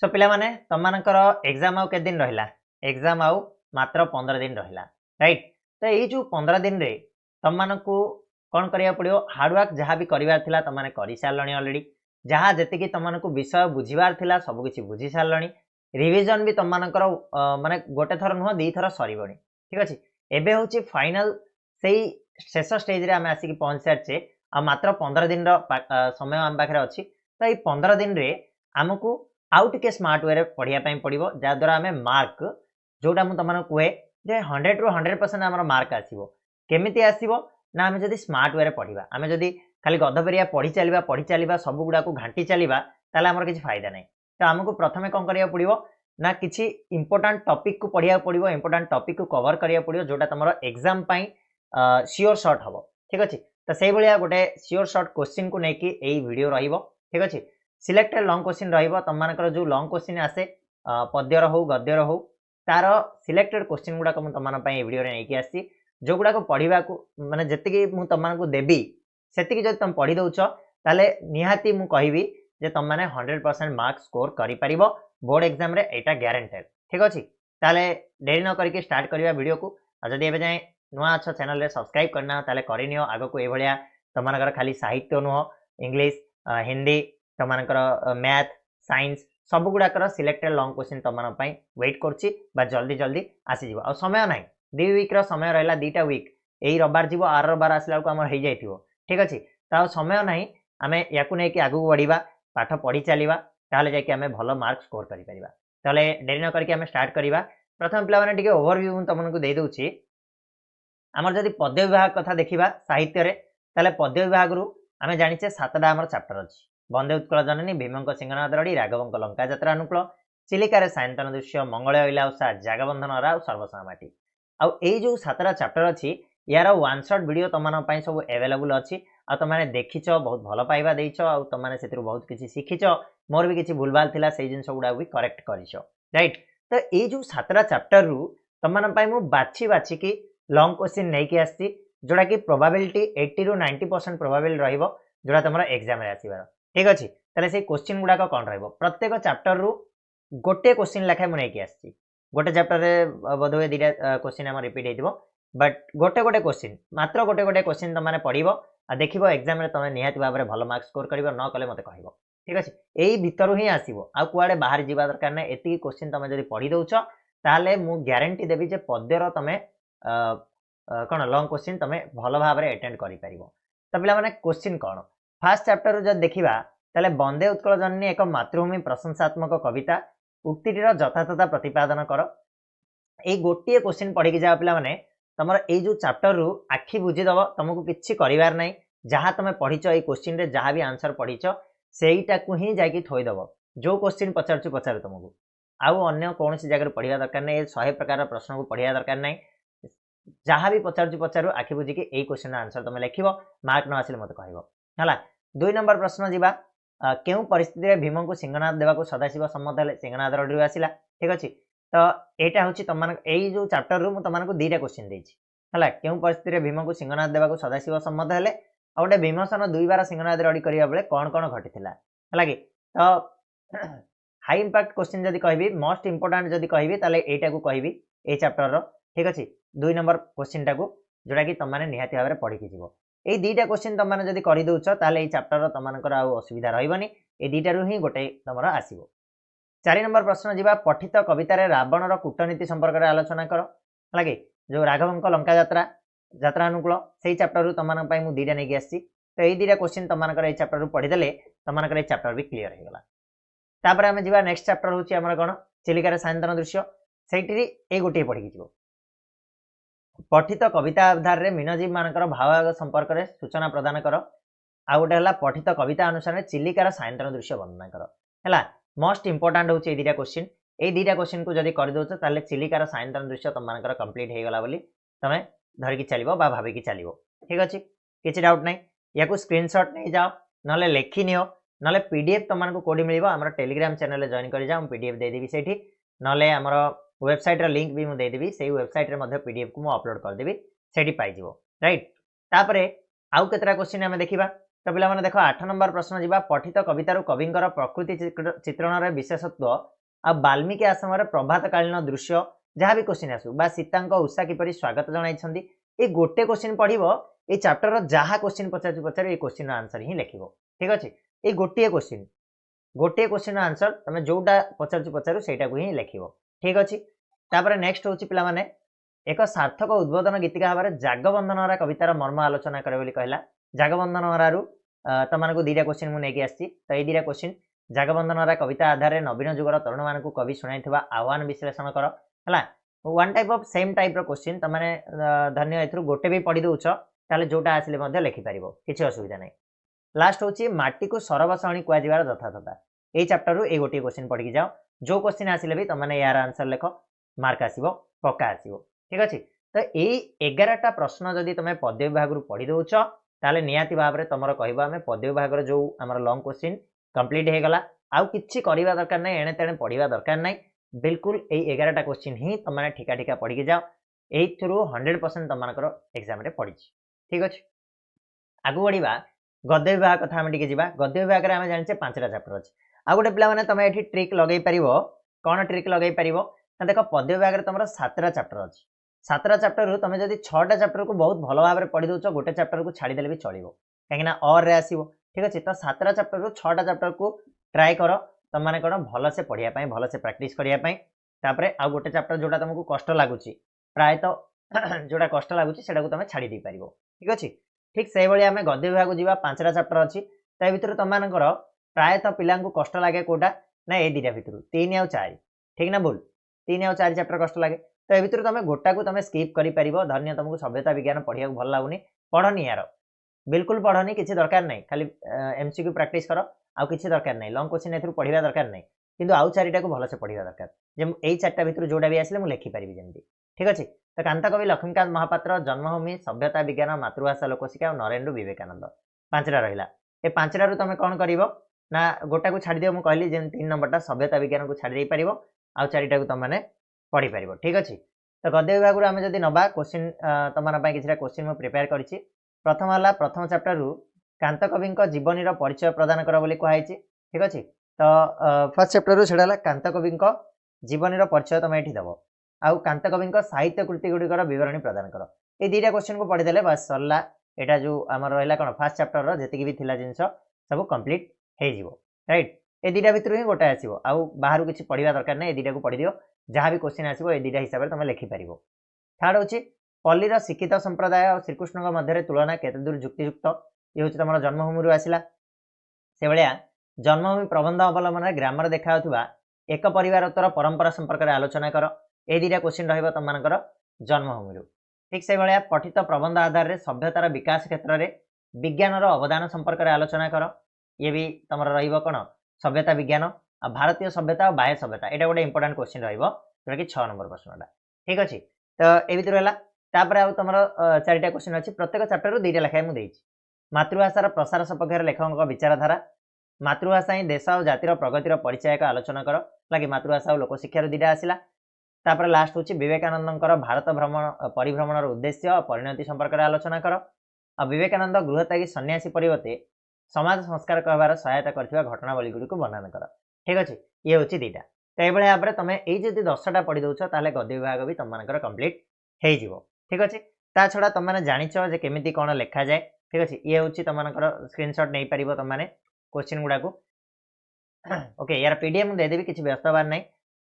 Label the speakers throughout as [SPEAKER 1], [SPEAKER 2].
[SPEAKER 1] सो पिला माने तमनकर एग्जाम आउ के दिन रहिला एग्जाम आउ मात्र 15 दिन रहिला राइट। तो ये जो 15 दिन रे तमनकु कौन करिया पड़ियो हार्डवर्क जहाँ भी करिवार थिला तमने करि सारलणी ऑलरेडी जहाँ जेतिकी तमनकु विषय बुझिवार थिला सब किछि बुझि सारलणी रिवीजन भी तमनकर माने गोटे थर नुह दी थर सरीबणी ठीक अछि। एबे होछि फाइनल सेही शेष स्टेज रे आमे आसिकी पहुंच सारछे आ मात्र 15 दिन रो समय आम पाखरे अछि। तो ये 15 दिन रे आमको आउ टिके स्मार्ट वे रे पढ़िया पई पड़िबो जा द्वारा आमे मार्क जोटा मु तमन कुए जे 100 रु 100% हमर मार्क आसीबो केमिति आसीबो ना आमे जदी स्मार्ट वे रे पढ़िबा आमे जदी खाली गधपेरिया पढ़ी चलीबा सब गुडा को घांटी चलीबा ताले हमर किछि फायदा नै। तो हमको प्रथमे कोन करिया पड़िबो ना किछि इंपोर्टेंट टॉपिक को पढ़िया पड़िबो इंपोर्टेंट टॉपिक को कवर करिया पड़िबो जोटा तमरो एग्जाम पई श्योर शॉट हबो ठीक अछि। तो सेही भलिया गोटे श्योर शॉट क्वेश्चन को नेकी एई वीडियो रहिबो ठीक अछि। सिलेक्टेड लॉन्ग क्वेश्चन रहिबो तमनकर जो लॉन्ग क्वेश्चन आसे पद्यर हो गद्यर हो तार सिलेक्टेड क्वेश्चन गुडा को मु तमन पई वीडियो रे नेकी आसी जो गुडा को पढ़िबा को माने जतिकी मु तमन को देबी सेतिकी जदि तुम पढ़ी दउछ ताले निहाती मु कहिबी जे तुम माने 100% मार्क स्कोर करि परिबो बोर्ड एग्जाम रे एटा गारंटेड ठीक अछि। ताले देरी न करके स्टार्ट करिबा वीडियो को आ जदि एबे जाय नुआ अच्छा चैनल रे सब्सक्राइब करना ताले करिनियो आगो को ए भलिया तमनकर खाली साहित्य नुह इंग्लिश हिंदी तमनकर मैथ साइंस सब गुडाकर सिलेक्टेड लॉन्ग क्वेश्चन तमन पई वेट करछि बा जल्दी जल्दी आसी जिवो आ समय नाही 2 वीक रो समय रहला 2टा वीक एई रबार जिवो आर रबार आसला को हमर हे जाइथिवो ठीक अछि। ता समय नाही आमे याकु नै कि आगु बढ़िबा पाठ पढ़ी चलीबा ताले जाय कि आमे भलो मार्क स्कोर करि परिबा। ताले देरी न करके आमे स्टार्ट करिबा प्रथम पिला माने टिके ओवरव्यू मु तमन को दे दउछि आमर जदि पद्य विभाग कथा देखिबा साहित्य रे ताले पद्य विभाग रु आमे जानिचे 7टा हमर चैप्टर अछि बंदे उत्कल जननी भीमंक सिंहनाद रडी राघवंक लंका यात्रा अनुकूल चिलिकार सायंतन दृश्य मंगल इला उषा जगबंधन राव सर्वसमाटी आउ एई जो 7टा चैप्टर अछि यार वन शॉट वीडियो तमन पई सब अवेलेबल अछि आ तमाने देखिचो बहुत भलो पाइबा देइचो आ तमाने सेतिर बहुत किछि सिखिचो मोर भी किछि भूलभाल थिला सेई जिंस गुडा भी करेक्ट करिचो राइट। तो एई जो 7टा चैप्टर रु तमन पई मु बाछि कि लॉन्ग क्वेश्चन नै कि आस्ति जोडा कि प्रोबेबिलिटी 80 रु 90% प्रोबेबल रहइबो जोडा तमरा एग्जाम रे आसीबार ठीक अछि। ताले से क्वेश्चन गुडा कोन रहइबो प्रत्येक चैप्टर रु गोटे क्वेश्चन लेखा मु नै कि आस्ति गोटे चैप्टर रे बदवे दिटा क्वेश्चन हम रिपीट हेतिबो बट गोटे गोटे क्वेश्चन मात्र गोटे गोटे क्वेश्चन तमाने पढिबो आ देखिबो एग्जाम रे तमे निहाती भाबरे भलो मार्क स्कोर करिबो न कले मते कहइबो ठीक अछि। एई भितरु ही आसीबो आ कुआडे बाहर जिबा दरकार नै एति क्वेश्चन तमे जदि पढि दउछ ताले मु ग्यारंटी देबी जे पद्यर तमे कोन लॉन्ग क्वेश्चन तमे भलो भाबरे अटेंड करि परिबो। त पिला माने क्वेश्चन कोन फर्स्ट चैप्टर जब देखिबा ताले बंदे उत्कल जननी एक मातृभूमि प्रशंसात्मक कविता उक्तिटीर यथार्थता प्रतिपादन कर ए गोटिए क्वेश्चन पढ़ी कि जा पिला माने तमर ए जो चैप्टर रु आखि बुझी दबो तुमको किछि करिवार नै जहाँ तमे पढ़िचो ए क्वेश्चन रे जहाँ भी आंसर पढ़िचो सेईटा को ही जाकी थोई दबो जो क्वेश्चन पचारछु पचार तुमको आउ अन्य कोनोसी जगह पढ़िया दरकार नै 100 प्रकार प्रश्न को पढ़िया दरकार नै जहाँ भी पचारछु पचारु आखि बुझी कि ए क्वेश्चन आंसर तमे लिखिबो मार्क न आसिले मते कहइबो हला। 2 नंबर प्रश्न जिबा केउ परिस्थिति रे भीम को सिंहनाद देबा को सदाशिव सम्मत हले सिंहनाद रडु आसिला ठीक अछि। तो एटा होछि तमन एई जो चैप्टर रु मु तमन को 2टा क्वेश्चन देछि हला केउ परिस्थिति रे भीम को सिंहनाद देबा को सदाशिव सम्मत हले आ ओटे भीमसेन 2 बार सिंहनाद रडी करिया बेले कोन कोन घटिथिला हला कि। तो हाई इंपैक्ट क्वेश्चन जदि कहबी मोस्ट इंपोर्टेंट जदि कहबी ताले एटा को कहबी ए चैप्टर रो ठीक अछि 2 नंबर क्वेश्चन टा को जोडा कि तमाने निहाती भाबरे पढि कि जिवो ए 2टा क्वेश्चन तमाने जदि करि दउछ ताले ए चैप्टर रो तमानकर आ असुविधा रहइबनी ए 2टा रु ही गोटे तमरा आसीबो। 4 नंबर प्रश्न जिबा पठित कविता रे रावण रो कूटनीति संपर्क रे आलोचना करो हला कि जो राघवंक लंका यात्रा यात्रा अनुकूल सेही चैप्टर रु तमान पई मु 2टा नै कि आसी तो ए 2टा क्वेश्चन तमानकर ए चैप्टर रु पढि देले तमानकर ए चैप्टर भी क्लियर हे गला। तापर हम जिबा नेक्स्ट चैप्टर होची हमर कोन चिलिकार सायंतन दृश्य सेठी ए गोटे पढि कि जिवो पठित कविता आधार रे मीनजीव मानकर भाव संपर्क रे सूचना प्रदान करो आ गोटे हला पठित कविता अनुसार चिलिकार सायंतन दृश्य वर्णना करो हला। मोस्ट इंपोर्टेंट होची ए 2टा क्वेश्चन ए 2टा क्वेश्चन को जदि कर दोछ ताले चिलिकार सायंतन दृश्य तमानकर कंप्लीट हे गला बोली तमे धरि कि चलिबो बा भाबी कि चलिबो ठीक अछि किछि डाउट नै याकू स्क्रीनशॉट नै जाओ नले लेखि नियो नले पीडीएफ तमान को कोडी मिलिबो हमर टेलीग्राम चैनल रे जॉइन करि जाओ पीडीएफ दे देबी सेठी नले हमर वेबसाइट रे लिंक भी मु दे देबी सेही वेबसाइट रे मध्ये पीडीएफ को मु अपलोड कर देबी सेठी पाइ जिवो राइट। तापरे आउ केतरा क्वेश्चन हम देखिबा तो पिला माने देखो 8 नंबर प्रश्न जीवा पठित कवितारू कविंकर प्रकृति चित्रण रे विशेषत्व आ वाल्मीकि आश्रम रे प्रभात कालीन दृश्य जहाँ भी क्वेश्चन आसू बा सीता उषा किपरि स्वागत जणाइछन्ती ए गोटे क्वेश्चन पढ़िबो ए चैप्टर रो जहाँ क्वेश्चन पचार ए क्वेश्चन आंसर ही लिखिबो ठीक अछि ए गोटे क्वेश्चन आंसर तमे जोटा पचारू सेटा को ही लिखिबो ठीक अछि तापर नेक्स्ट होछि पिला माने एक सार्थक उद्बोधन गीतिका भाबरे जागबंधनरा कवितार मर्म आलोचना करे बोली कहला जागबंधनरारू तमनको दुईटा क्वेश्चन मु नेकी आछि तो ए दुईटा क्वेश्चन जागबंधनरा कविता आधार रे नवीन जुगर तरुण मानकु कवि सुनाइथिबा आह्वान विश्लेषण कर हला one type of same type रो क्वेश्चन तमाने धन्य एथरु गोटे भी पढी दोछ ताले जोटा आसिले मध्ये लिखि परिबो किछि असुविधा नै लास्ट होछि माटी को सरबसणी कुआ जिवार यथार्थता ए चैप्टर रु ए गोटे क्वेश्चन पढी जाओ जो क्वेश्चन आसिले भी तमाने यार आंसर लेखो मार्क आसीबो पक्का आसीबो ठीक अछि तो ए 11टा प्रश्न जदि तमे पद्य विभाग रु पढी दोछ ताले नियाति भाबरे तमरो कहबा हमें पद्य विभाग रो जो हमर लॉन्ग क्वेश्चन कंप्लीट हे गला आउ किछि करिवा दरकार नै एणे तेणे पढिवा दरकार नै बिल्कुल ए 11टा क्वेश्चन ही तमाने ठिका ठिका पढी के जाओ एथरु 100% तमानकर एग्जाम रे पढी ठीक अछि आगु बढ़िबा गद्य विभाग कथा हम टिके जिबा गद्य विभाग रे हम जानि छे 5टा चैप्टर अछि आ गोटे पिला माने तमे एठी ट्रिक लगै परिबो कोन ट्रिक लगै परिबो ना देखो पद्य विभाग रे तमरो 7टा चैप्टर अछि 7टा चैप्टर रु तमे जदि 6टा चैप्टर को बहुत भलो भाबरे पढी दोछ गोटे चैप्टर को छाडी देले भी चलिबो काहेकि ना और रे आसीबो ठीक अछि तो 7टा चैप्टर रु 6टा चैप्टर को ट्राई करो तम माने कोन भलो से पढिया पई भलो से प्रैक्टिस करिया पई तापरे आ गोटे चैप्टर जोटा तुमको कष्ट लागुची प्राय तो जोटा कष्ट लागुची सेटा को तमे छाडी दे परिबो ठीक अछि ठीक सेही भली हमें गद्य विभाग को जीवा 5टा चैप्टर अछि ता भितर तम मानकर प्राय तो पिलां को कष्ट लागे कोटा ना ए दिटा भितर 3 आ 4 ठीक ना बोल 3 आ 4 चैप्टर कष्ट लागे तो ए भितर तमे गोटा को तमे स्किप करि परिबो धन्य तुमको सभ्यता विज्ञान पढिया भल लागुनी पढनी यार बिल्कुल पढनी किछि दरकार नै खाली एमसीक्यू प्रैक्टिस करो आउ किछि दरकार नै लॉन्ग क्वेश्चन एथरु पढिबा दरकार नै किंतु आउ चारिटा को भलो से पढिबा दरकार जे एई चारटा भितर जोडा भी आसले मु लिखि परिबि जेंती ठीक अछि तो कांता कवि लक्ष्मीकांत महापात्र जन्मभूमि सभ्यता विज्ञान मातृभाषा लोकशिक्षा और नरेंद्र विवेकानंद 5टा रहिला ए 5टा रु तमे कोन करिवो ना गोटा को छाडी दियो मु कहली जे 3 नंबरटा सभ्यता विज्ञान को छाडी दे परिबो आउ चारिटा को तम माने पढी परिबो ठीक अछि तो गद्य विभाग रु हम जदी नबा क्वेश्चन तमना पई किछरा क्वेश्चन मु प्रिपेयर करिछि प्रथम हला प्रथम चैप्टर रु कांता कवि जीवनीर परिचय प्रदान कर बोली कहैछि ठीक अछि तो फर्स्ट चैप्टर रु छडाला कांता कवि जीवनीर परिचय तमे एठी दबो आउ कांता कवि साहित्य कृति गुडिकर विवरणी प्रदान कर ए दुईटा क्वेश्चन को पढी देले बस सरला एटा जो हमर रहला कोन फर्स्ट चैप्टर रो जेतिकी भी थिला जिंस सब कंप्लीट हे जिवो राइट ए दुईटा भितर ही गोटा आसीबो आउ बाहर किछि पढिबा दरकार नै ए दुईटा को पढी दियो जहाँ भी क्वेश्चन आसीबो ए दुईटा हिसाब रे तमे लिखि परिबो थर्ड होछि पल्लीर शिक्षित संप्रदाय और श्रीकृष्ण मध्य तुलना केते दूर युक्तियुक्त ये होछि तमरो जन्मभूमि रु आसिला से भलिया जन्मभूमि प्रबंध अवलंबन ग्रामर देखा एक परिवारोत्तर परंपरा संपर्क में आलोचना कर ए दुईटा क्वेश्चन रहिबो तमनकर जन्मभूमि रु ठीक से भलिया पठित प्रबंध आधार रे सभ्यतार विकास क्षेत्र रे विज्ञानर अवदान संपर्क में आलोचना कर ये भी तमर रहिबो कोन सभ्यता विज्ञान आ भारतीय सभ्यता और बाह्य सभ्यता एटा गोटे इंपोर्टेंट क्वेश्चन रहिबो जोटा कि 6 नंबर प्रश्नटा ठीक अछि तो ए भितर होला तापर आ तमर चारिटा क्वेश्चन अछि प्रत्येक चैप्टर रु दुईटा लेखाय मु देइछि मातृभाषार प्रसार सपक्षर लेखक विचारधारा मातृभाषा ही देश और जातिर प्रगतिर परिचय आलोचना कर लगे मातृभाषा और लोकशिक्षार दुईटा आसिला तापर लास्ट होछि विवेकानंदकर भारत भ्रमण परिभ्रमणर उद्देश्य और परिणति संपर्क में आलोचना कर आ विवेकानंद गृहत्यागी सन्यासी परिवर्ते समाज संस्कार कहबार सहायता करथिबा घटनावली गुडी को वर्णन कर ठीक अछि ये होछि दुईटा तो ए भलिया भाबरे तमे एई जदि 10टा पढी दोछ ताले गद्य विभाग भी तम मानकर कंप्लीट हे जिवो ठीक अछि ता छडा तम माने जानिछो जे केमिति कोन लेखा जाय ठीक अछि ये होछि तम मानकर स्क्रीनशॉट नै परिबो तम माने क्वेश्चन गुडा को ओके यार पीडीएफ दे देबी किछि व्यस्त बार नै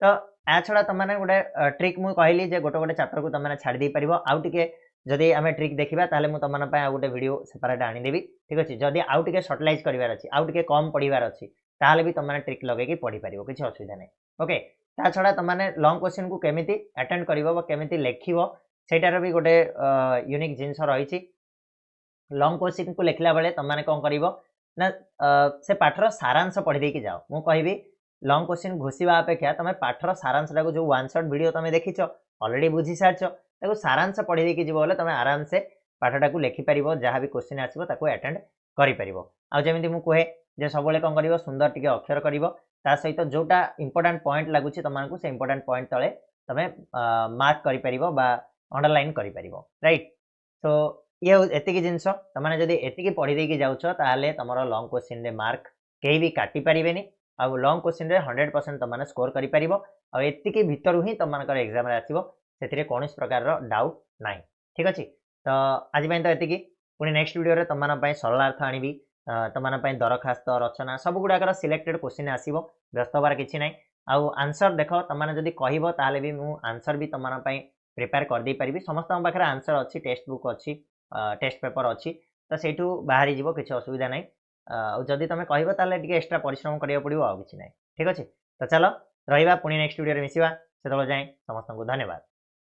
[SPEAKER 1] तो आ छडा तम माने गोटे ट्रिक मु कहली जे गोटे गोटे चैप्टर को तम माने छाडी दे परिबो आउ टिके जदि आमे ट्रिक देखिबा ताले मु तम माने पय आ गोटे वीडियो सेपरेट आनी देबी ठीक अछि जदि आउ टिके शॉर्टलाइज करिवार अछि आउ टिके कम पढिवार अछि ताले भी तम माने ट्रिक लगे कि पढि परिबो किछि असुविधा नै ओके ता छडा तम माने लॉन्ग क्वेश्चन को केमिति अटेंड करिवो व केमिति लेखिवो सेटार भी गोटे यूनिक जिंस रहिछि लॉन्ग क्वेश्चन को लेखला बेले तम माने कोन करिवो ना से पाठर सारांश पढि दे कि जाओ मु कहबी लॉन्ग क्वेश्चन घोषिबा अपेक्षा तमे पाठर सारांशटा को जो वन शॉट वीडियो तमे देखिछो ऑलरेडी बुझी सारछो ताको सारांश पढि दे कि जिवो बोले तमे आराम से पाठटा को लेखि परिबो जहाँ भी क्वेश्चन आसीबो ताको अटेंड करि परिबो आ जेमिति मु कहे जे सबले कोन करिवो सुंदर टिके अक्षर करिवो ता सहित जोटा इंपोर्टेंट पॉइंट लागुछि तमानकु से इंपोर्टेंट पॉइंट तळे तमे मार्क करि परिबो बा अंडरलाइन करि परिबो राइट तो ये एतिकी जिनस तुमने जदि एतिकी पढ़ी देकी जाउछ ताहले तमरो लॉन्ग क्वेश्चन रे मार्क केही भी काटी परिबेनी आ लॉन्ग क्वेश्चन रे 100% तुमने स्कोर करि परिबो आ एतिकी भितरु ही तुमनकर एग्जाम रे आसीबो सेतिरे कोनोस प्रकार रो डाउट नाही ठीक अछि तो आज पय तो एतिकी पुनी नेक्स्ट वीडियो रे तुमन पय सरल अर्थ आनिबी तुमन पय दरखास्त रचना सब गुडाकर सिलेक्टेड क्वेश्चन आसीबो व्यस्त होबार किछि नाही आ आंसर देखो तुमने जदि कहिबो ताहले भी मु आंसर भी तुमन पय प्रिपेयर कर दे परिबी समस्त पाखरे आंसर अछि टेक्स्ट बुक अछि टेस्ट पेपर अच्छी तो से बाहरी जीव किसी असुविधा ना जदि तुम कह एक्स्ट्रा परिश्रम करा पड़ो आ कि ठीक अच्छे तो चलो रहा पुणी नेक्स्ट वीडियो मिसिवा से जाए समस्त को धन्यवाद।